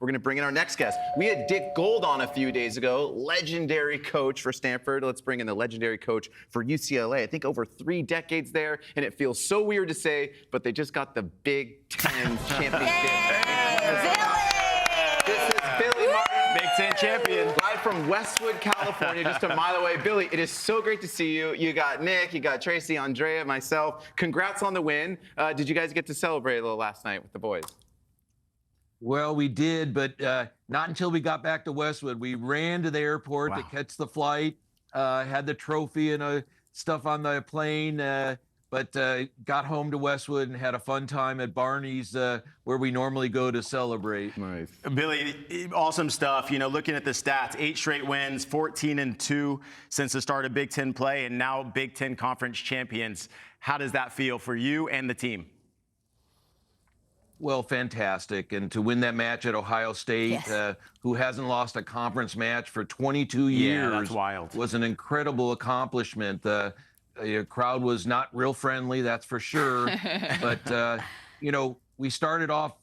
we're going to bring in our next guest. We had Dick Gold on a few days ago, legendary coach for Stanford. Let's bring in the legendary coach for UCLA. I think over 3 decades there, and it feels so weird to say, but they just got the Big Ten championship. This is Billy Martin, Big Ten champion. live from Westwood, California, just a mile away. Billy, it is so great to see you. You got Nick, you got Tracy, Andrea, myself. Congrats on the win. Did you guys get to celebrate a little last night with the boys? Well, we did, but not until we got back to Westwood. We ran to the airport to catch the flight, had the trophy and stuff on the plane, but got home to Westwood and had a fun time at Barney's, where we normally go to celebrate. Nice. Billy, awesome stuff. You know, looking at the stats, 8 straight wins, 14-2 since the start of Big Ten play, and now Big Ten Conference champions. How does that feel for you and the team? Well, fantastic. And to win that match at Ohio State, who hasn't lost a conference match for 22 years, that's wild. Was an incredible accomplishment. The crowd was not real friendly, that's for sure. But, you know, we started off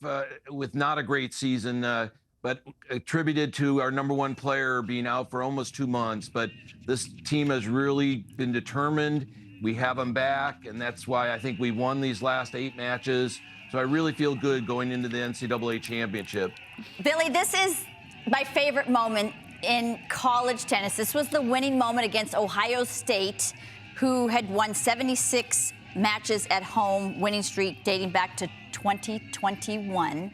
with not a great season, but attributed to our #1 player being out for almost 2 months. But this team has really been determined. We have them back, and that's why I think we won these last 8 matches. So I really feel good going into the NCAA championship. Billy, this is my favorite moment in college tennis. This was the winning moment against Ohio State, who had won 76 matches at home, winning streak dating back to 2021.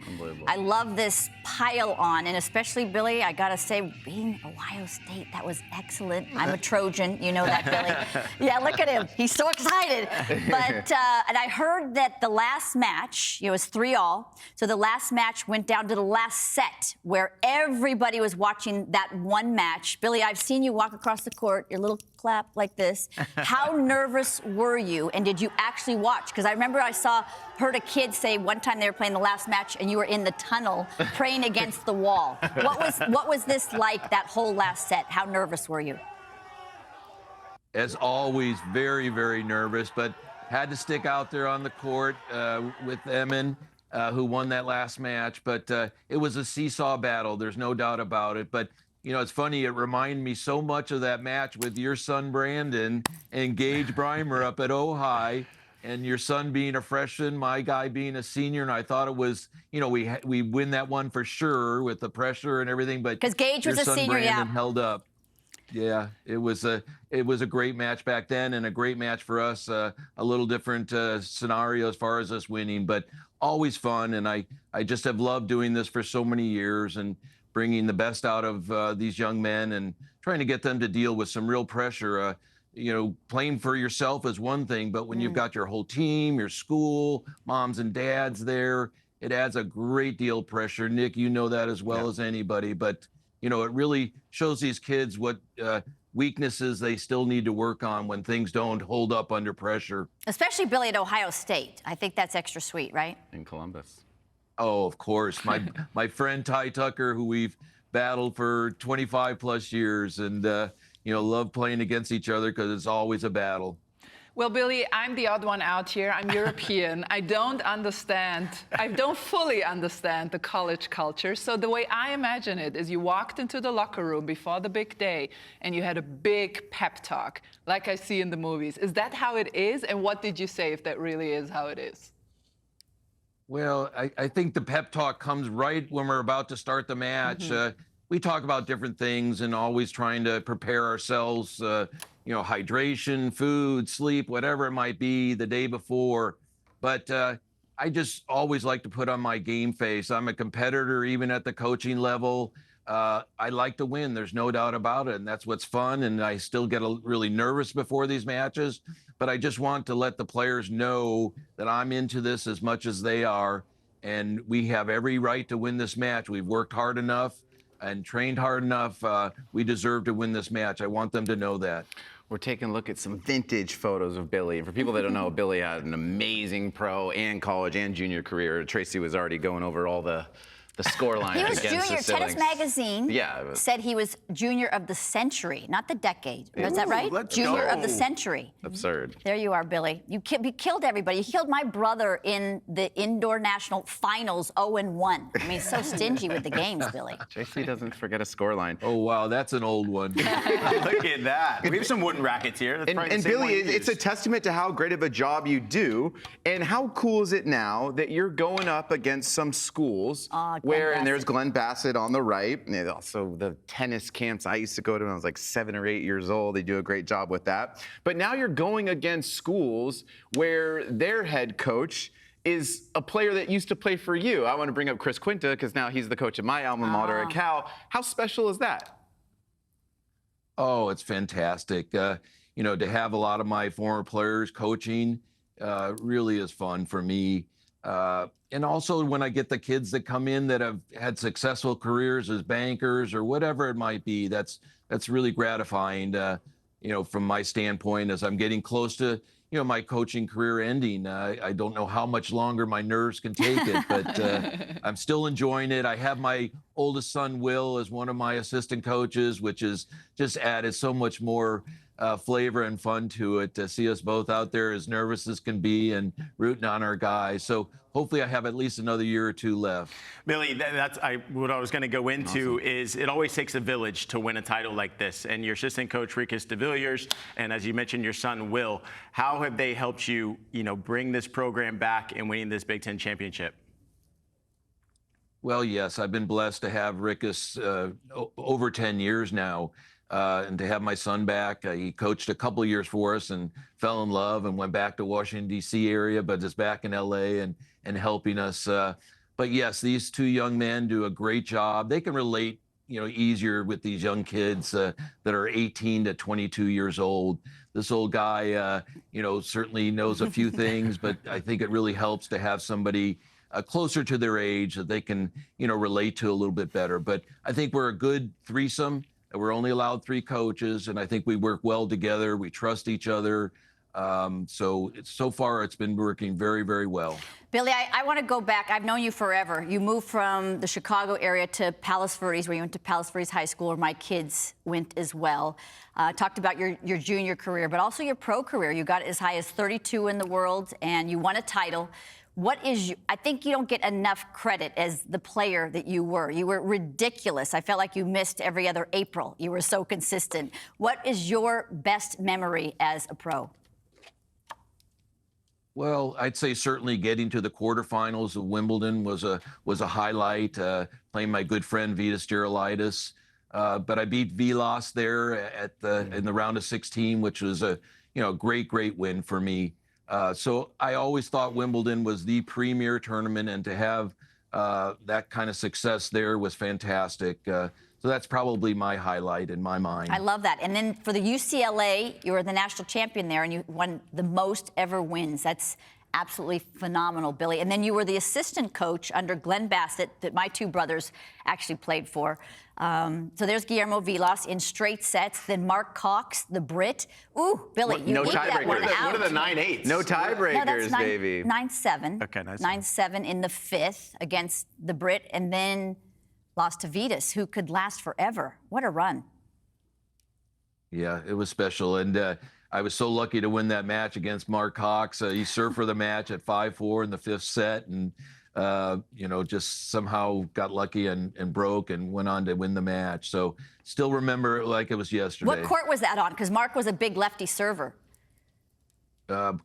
I love this pile on, and especially, Billy, I gotta say, being Ohio State, that was excellent. I'm a Trojan, you know that, Billy. Yeah, look at him. He's so excited. But, and I heard that the last match, it was 3-all, so the last match went down to the last set, where everybody was watching that one match. Billy, I've seen you walk across the court, your little clap like this. How nervous were you, and did you actually watch? Because I remember heard a kid say one time they were playing the last match and you were in the tunnel praying against the wall. What was this like, that whole last set? How nervous were you? As always, very, very nervous, but had to stick out there on the court with Emin, who won that last match. But it was a seesaw battle, there's no doubt about it. But you know, it's funny, it reminded me so much of that match with your son, Brandon, and Gage Breimer up at Ojai, and your son being a freshman, my guy being a senior, and I thought it was, you know, we win that one for sure with the pressure and everything, but because Gage was a senior, Brandon held up. Yeah, it was a great match back then, and a great match for us. A little different scenario as far as us winning, but always fun, and I just have loved doing this for so many years and bringing the best out of these young men and trying to get them to deal with some real pressure. You know, playing for yourself is one thing, but when you've got your whole team, your school, moms and dads there, it adds a great deal of pressure. Nick, you know that as well as anybody, but you know, it really shows these kids what weaknesses they still need to work on when things don't hold up under pressure. Especially Billy at Ohio State. I think that's extra sweet, right? In Columbus. Oh, of course. My friend Ty Tucker, who we've battled for 25 plus years, and you know, love playing against each other because it's always a battle. Well, Billy, I'm the odd one out here. I'm European. I don't fully understand the college culture. So the way I imagine it is you walked into the locker room before the big day and you had a big pep talk, like I see in the movies. Is that how it is? And what did you say if that really is how it is? Well, I think the pep talk comes right when we're about to start the match. We talk about different things and always trying to prepare ourselves, you know, hydration, food, sleep, whatever it might be the day before. But I just always like to put on my game face. I'm a competitor even at the coaching level. I like to win. There's no doubt about it. And that's what's fun. And I still get really nervous before these matches. But I just want to let the players know that I'm into this as much as they are. And we have every right to win this match. We've worked hard enough and trained hard enough. We deserve to win this match. I want them to know that. We're taking a look at some vintage photos of Billy. And for people that don't know, Billy had an amazing pro and college and junior career. Tracy was already going over all the the scoreline He was against junior. the siblings. Tennis Magazine Yeah. said he was junior of the century, not the decade. Is that right? let's Junior go. of the century. Absurd. There you are, Billy. You killed everybody. You killed my brother in the indoor national finals 0-1. I mean, so stingy with the games, Billy. JC doesn't forget a scoreline. Oh, wow, that's an old one. Look at that. We have some wooden rackets here. That's probably the And same Billy, one you it's a used. testament to how great of a job you do. And how cool is it now that you're going up against some schools and there's Glenn Bassett on the right, and also the tennis camps I used to go to when I was like 7 or 8 years old. They do a great job with that. But now you're going against schools where their head coach is a player that used to play for you. I want to bring up Chris Quinta because now he's the coach of my alma mater at Cal. How special is that? Oh, it's fantastic. You know, to have a lot of my former players coaching really is fun for me. And also when I get the kids that come in that have had successful careers as bankers or whatever it might be, that's really gratifying, you know, from my standpoint as I'm getting close to, you know, my coaching career ending. I don't know how much longer my nerves can take it, but I'm still enjoying it. I have my oldest son, Will, as one of my assistant coaches, which has just added so much more flavor and fun to it, to see us both out there as nervous as can be and rooting on our guys. So hopefully I have at least another year or two left. Billy, that's what I was going to go into is it always takes a village to win a title like this. And your assistant coach, Ricus de Villiers, and as you mentioned, your son, Will, how have they helped you, you know, bring this program back and winning this Big Ten championship? Well, yes, I've been blessed to have Ricus over 10 years now. And to have my son back, he coached a couple of years for us and fell in love and went back to Washington, D.C. area, but is back in L.A. and helping us. But yes, these two young men do a great job. They can relate, you know, easier with these young kids that are 18 to 22 years old. This old guy, you know, certainly knows a few things, but I think it really helps to have somebody closer to their age that they can, you know, relate to a little bit better. But I think we're a good threesome. We're only allowed 3 coaches, and I think we work well together. We trust each other. So far, it's been working very, very well. Billy, I want to go back. I've known you forever. You moved from the Chicago area to Palos Verdes, where you went to Palos Verdes High School, where my kids went as well. Talked about your junior career, but also your pro career. You got as high as 32 in the world, and you won a title. I think you don't get enough credit as the player that you were. You were ridiculous. I felt like you missed every other April. You were so consistent. What is your best memory as a pro? Well, I'd say certainly getting to the quarterfinals of Wimbledon was a highlight. Playing my good friend Vitas Gerulaitis, but I beat Vilas there in the round of 16, which was a great win for me. So I always thought Wimbledon was the premier tournament, and to have that kind of success there was fantastic. So that's probably my highlight in my mind. I love that. And then for the UCLA, you were the national champion there, and you won the most ever wins. That's absolutely phenomenal, Billy. And then you were the assistant coach under Glenn Bassett that my 2 brothers actually played for. So there's Guillermo Vilas in straight sets. Then Mark Cox, the Brit. Ooh, Billy, you eked that one out. What are the 9-8s? No tiebreakers, No, that's baby. 9-7. Okay, 9-7. 9-7 in the 5th against the Brit, and then lost to Vitas, who could last forever. What a run. Yeah, it was special. And I was so lucky to win that match against Mark Cox. He served for the match at 5-4 in the 5th set, and just somehow got lucky and broke and went on to win the match. So still remember it like it was yesterday. What court was that on? Because Mark was a big lefty server.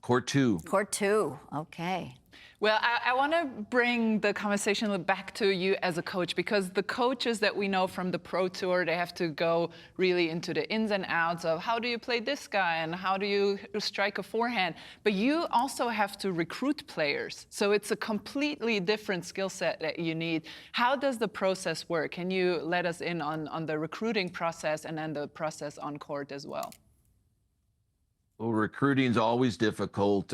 Court 2. Court 2, okay. Well, I want to bring the conversation back to you as a coach, because the coaches that we know from the Pro Tour, they have to go really into the ins and outs of how do you play this guy and how do you strike a forehand. But you also have to recruit players. So it's a completely different skill set that you need. How does the process work? Can you let us in on the recruiting process and then the process on court as well? Well, recruiting's always difficult.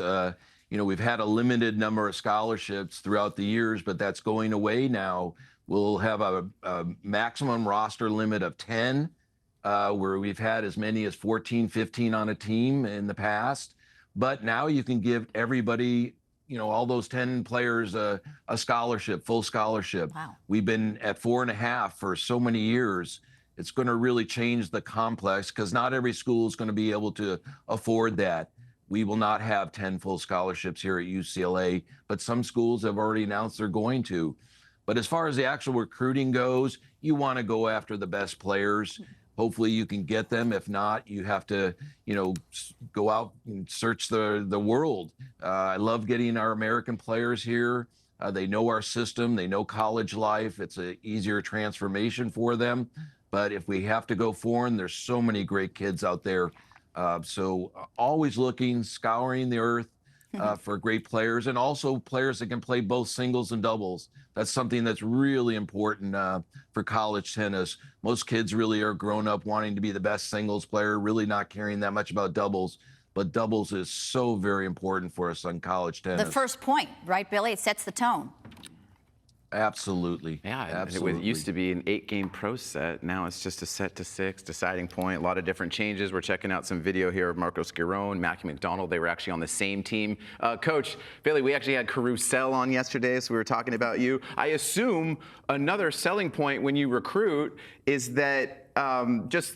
We've had a limited number of scholarships throughout the years, but that's going away now. We'll have a maximum roster limit of 10, where we've had as many as 14, 15 on a team in the past. But now you can give everybody all those 10 players a scholarship, full scholarship. Wow. We've been at 4.5 for so many years. It's going to really change the complex because not every school is going to be able to afford that. We will not have 10 full scholarships here at UCLA, but some schools have already announced they're going to. But as far as the actual recruiting goes, you want to go after the best players. Hopefully you can get them. If not, you have to, go out and search the world. I love getting our American players here. They know our system. They know college life. It's an easier transformation for them. But if we have to go foreign, there's so many great kids out there. So always looking, scouring the earth for great players, and also players that can play both singles and doubles. That's something that's really important for college tennis. Most kids really are grown up wanting to be the best singles player, really not caring that much about doubles. But doubles is so very important for us on college tennis. The first point, right, Billy? It sets the tone. Absolutely. Yeah, absolutely. It used to be an 8-game pro set. Now it's just a set to 6, deciding point. A lot of different changes. We're checking out some video here of Marco Schiarone, Mackie McDonald. They were actually on the same team. Coach Billy, we actually had Carousel on yesterday, so we were talking about you. I assume another selling point when you recruit is that just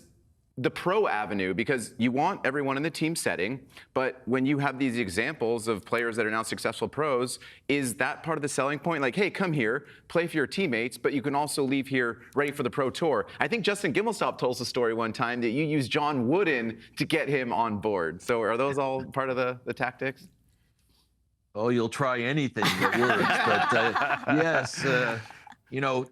the pro avenue, because you want everyone in the team setting, but when you have these examples of players that are now successful pros, is that part of the selling point? Like, hey, come here, play for your teammates, but you can also leave here ready for the pro tour. I think Justin Gimelstob told us a story one time that you used John Wooden to get him on board. So are those all part of the tactics? Oh, you'll try anything that works, but yes,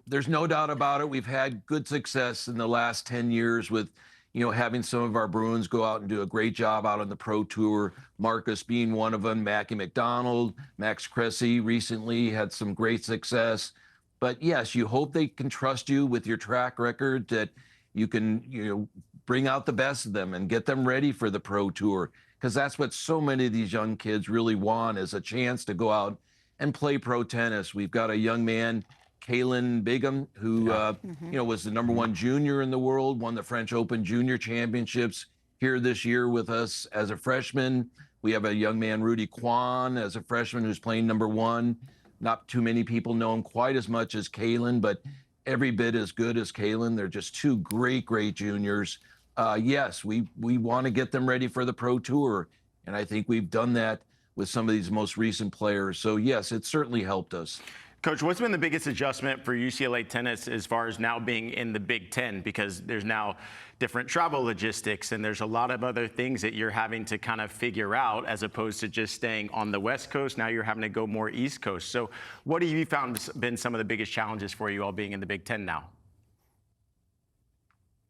there's no doubt about it. We've had good success in the last 10 years with having some of our Bruins go out and do a great job out on the pro tour. Marcus being one of them, Mackie McDonald, Max Cressy recently had some great success. But yes, you hope they can trust you with your track record, that you can, bring out the best of them and get them ready for the pro tour. Because that's what so many of these young kids really want, is a chance to go out and play pro tennis. We've got a young man, Kalen Bigham, who was the #1 junior in the world, won the French Open Junior Championships here this year with us as a freshman. We have a young man, Rudy Kwan, as a freshman who's playing #1. Not too many people know him quite as much as Kalen, but every bit as good as Kalen. They're just two great juniors. Yes, we want to get them ready for the pro tour, and I think we've done that with some of these most recent players. So yes, it certainly helped us. Coach, what's been the biggest adjustment for UCLA tennis as far as now being in the Big Ten? Because there's now different travel logistics and there's a lot of other things that you're having to kind of figure out, as opposed to just staying on the West Coast. Now you're having to go more East Coast. So what have you found been some of the biggest challenges for you all being in the Big Ten now?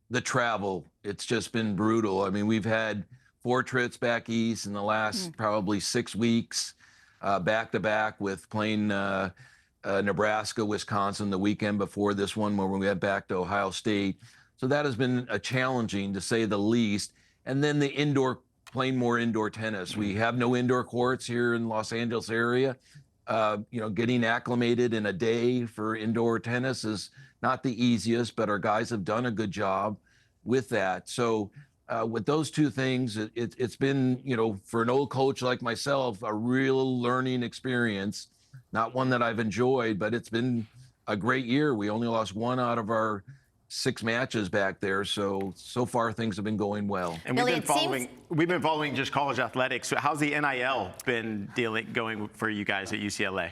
The travel, it's just been brutal. I mean, we've had 4 trips back east in the last probably 6 weeks, back to back, with playing Nebraska, Wisconsin the weekend before this one, when we went back to Ohio State. So that has been challenging, to say the least. And then the playing more indoor tennis. We have no indoor courts here in Los Angeles area. Getting acclimated in a day for indoor tennis is not the easiest, but our guys have done a good job with that. So with those two things, it's been, for an old coach like myself, a real learning experience. Not one that I've enjoyed, but it's been a great year. We only lost 1 out of our 6 matches back there. So far things have been going well. And Billy, we've been following just college athletics. So how's the NIL been going for you guys at UCLA?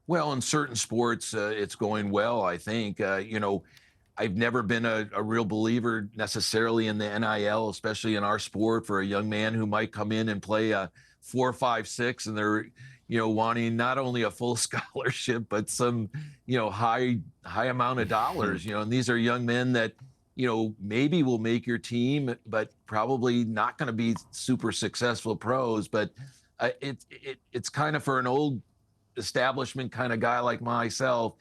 Well, in certain sports, it's going well, I think. I've never been a real believer necessarily in the NIL, especially in our sport, for a young man who might come in and play a 4, 5, 6, and they're wanting not only a full scholarship, but some, high amount of dollars, and these are young men that, maybe will make your team, but probably not going to be super successful pros. But it's kind of, for an old establishment kind of guy like myself,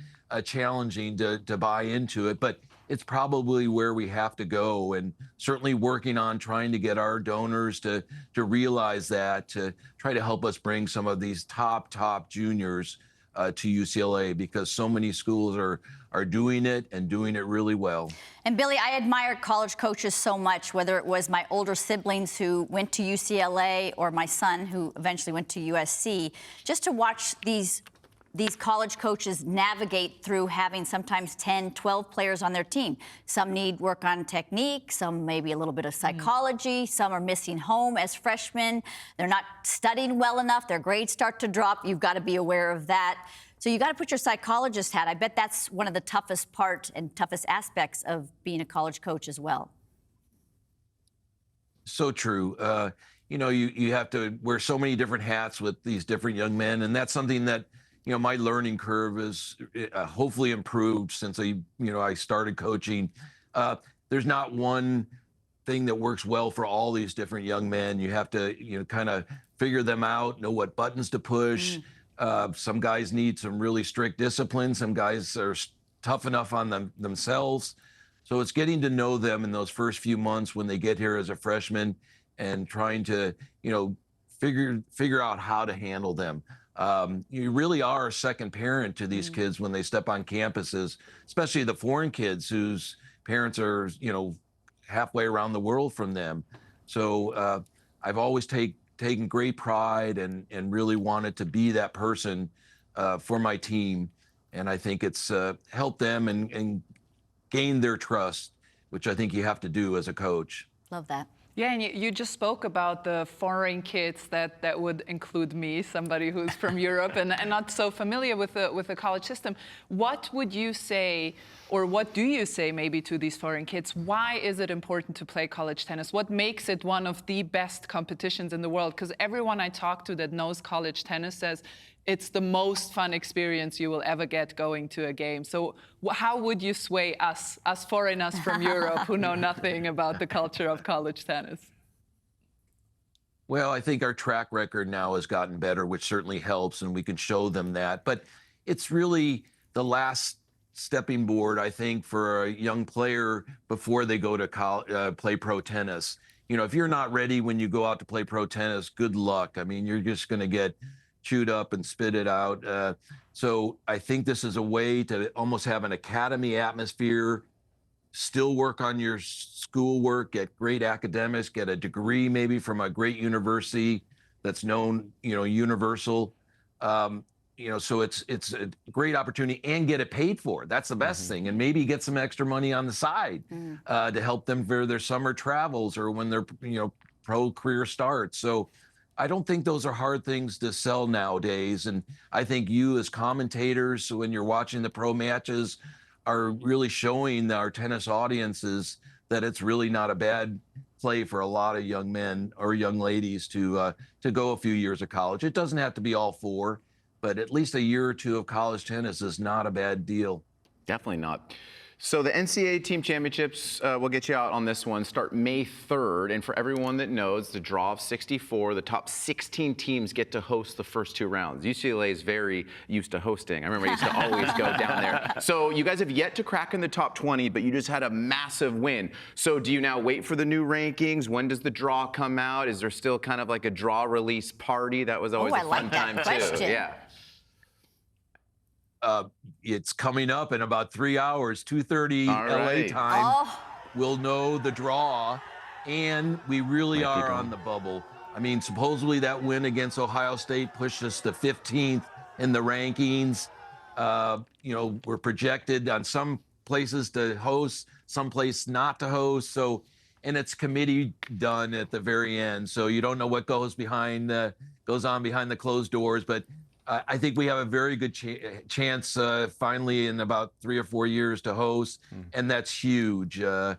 challenging to buy into it. But it's probably where we have to go, and certainly working on trying to get our donors to realize that, to try to help us bring some of these top juniors to UCLA, because so many schools are doing it and doing it really well. And Billy, I admire college coaches so much, whether it was my older siblings who went to UCLA or my son who eventually went to USC, just to watch these college coaches navigate through having sometimes 10, 12 players on their team. Some need work on technique, some maybe a little bit of psychology, some are missing home as freshmen. They're not studying well enough, their grades start to drop. You've got to be aware of that. So you got to put your psychologist hat. I bet that's one of the toughest part and toughest aspects of being a college coach as well. So true. You know, you have to wear so many different hats with these different young men, and that's something that, you know, my learning curve is hopefully improved since I started coaching. There's not one thing that works well for all these different young men. You have to, you know, kind of figure them out, know what buttons to push. Some guys need some really strict discipline. Some guys are tough enough on themselves. So it's getting to know them in those first few months when they get here as a freshman, and trying to, you know, figure out how to handle them. You really are a second parent to these kids when they step on campuses, especially the foreign kids whose parents are, you know, halfway around the world from them. So I've always taken great pride and really wanted to be that person for my team. And I think it's helped them and gain their trust, which I think you have to do as a coach. Love that. Yeah, and you just spoke about the foreign kids. That would include me, somebody who's from Europe and not so familiar with the college system. What would you say, or what do you say maybe to these foreign kids? Why is it important to play college tennis? What makes it one of the best competitions in the world? Because everyone I talk to that knows college tennis says it's the most fun experience you will ever get going to a game. So how would you sway us foreigners from Europe who know nothing about the culture of college tennis? Well, I think our track record now has gotten better, which certainly helps, and we can show them that. But it's really the last stepping board, I think, for a young player before they go to play pro tennis. You know, if you're not ready when you go out to play pro tennis, good luck. I mean, you're just going to get chewed up and spit it out. So I think this is a way to almost have an academy atmosphere, still work on your schoolwork, get great academics, get a degree maybe from a great university that's known, you know, universal. You know, so it's a great opportunity, and get it paid for. That's the best thing. And maybe get some extra money on the side to help them for their summer travels or when their, you know, pro career starts. So I don't think those are hard things to sell nowadays. And I think you as commentators, so when you're watching the pro matches, are really showing our tennis audiences that it's really not a bad play for a lot of young men or young ladies to go a few years of college. It doesn't have to be all four, but at least a year or two of college tennis is not a bad deal. Definitely not. So the NCAA Team Championships, we'll get you out on this one, start May 3rd. And for everyone that knows, the draw of 64, the top 16 teams get to host the first two rounds. UCLA is very used to hosting. I remember I used to always go down there. So you guys have yet to crack in the top 20, but you just had a massive win. So do you now wait for the new rankings? When does the draw come out? Is there still kind of like a draw release party? That was always a fun time too. Yeah. It's coming up in about 3 hours, 2:30 LA time. We'll know the draw, and we really are on the bubble. I mean, supposedly that win against Ohio State pushed us to 15th in the rankings. You know, we're projected on some places to host, some place not to host. So, and it's committee done at the very end. So you don't know what goes on behind the closed doors, but I think we have a very good chance finally in about 3 or 4 years to host, and that's huge to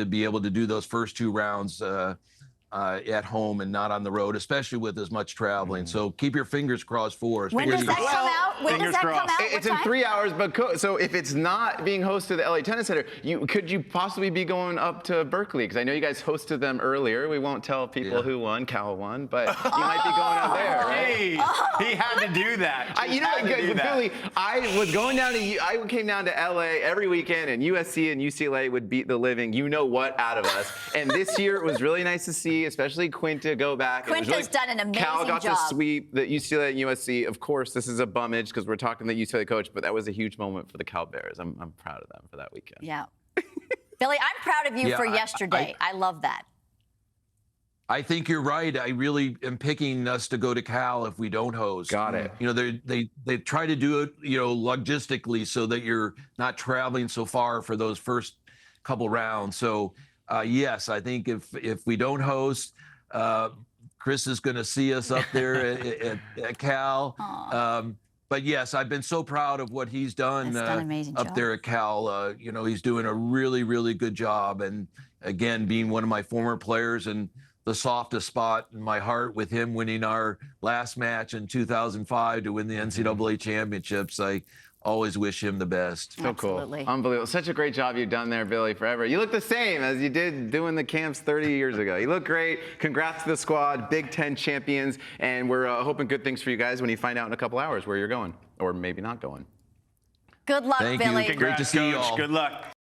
be able to do those first two rounds at home and not on the road, especially with as much traveling. So keep your fingers crossed for us. When does that come out? When does that come out? It's in 3 hours, but so if it's not being hosted at the LA Tennis Center, could you possibly be going up to Berkeley? Because I know you guys hosted them earlier. We won't tell people who won. Cal won, but you might be going up there, right? Hey, he had to do that. You know what, Billy? I came down to LA every weekend, and USC and UCLA would beat the living you know what out of us. And this year it was really nice to see see, especially Quinta, go back. Quinta's done an amazing Cal got job. to sweep the UCLA and USC. Of course, this is a bummage because we're talking to the UCLA coach, but that was a huge moment for the Cal Bears. I'm proud of them for that weekend. Yeah. Billy, I'm proud of you Yeah, for yesterday. I love that. I think you're right. I really am picking us to go to Cal if we don't host. Got it. You know, they try to do it, you know, logistically so that you're not traveling so far for those first couple rounds. So yes, I think if we don't host, Chris is going to see us up there at Cal. But yes, I've been so proud of what he's done, He's done an amazing up job. there at Cal. You know, he's doing a really, really good job. And again, being one of my former players and the softest spot in my heart with him winning our last match in 2005 to win the NCAA championships, I always wish him the best. So Absolutely. cool. Unbelievable. Such a great job you've done there, Billy, forever. You look the same as you did doing the camps 30 years ago. You look great. Congrats to the squad, Big Ten champions, and we're hoping good things for you guys when you find out in a couple hours where you're going, or maybe not going. Good luck, Thank you. Billy. Great to see you Coach. all. Good luck.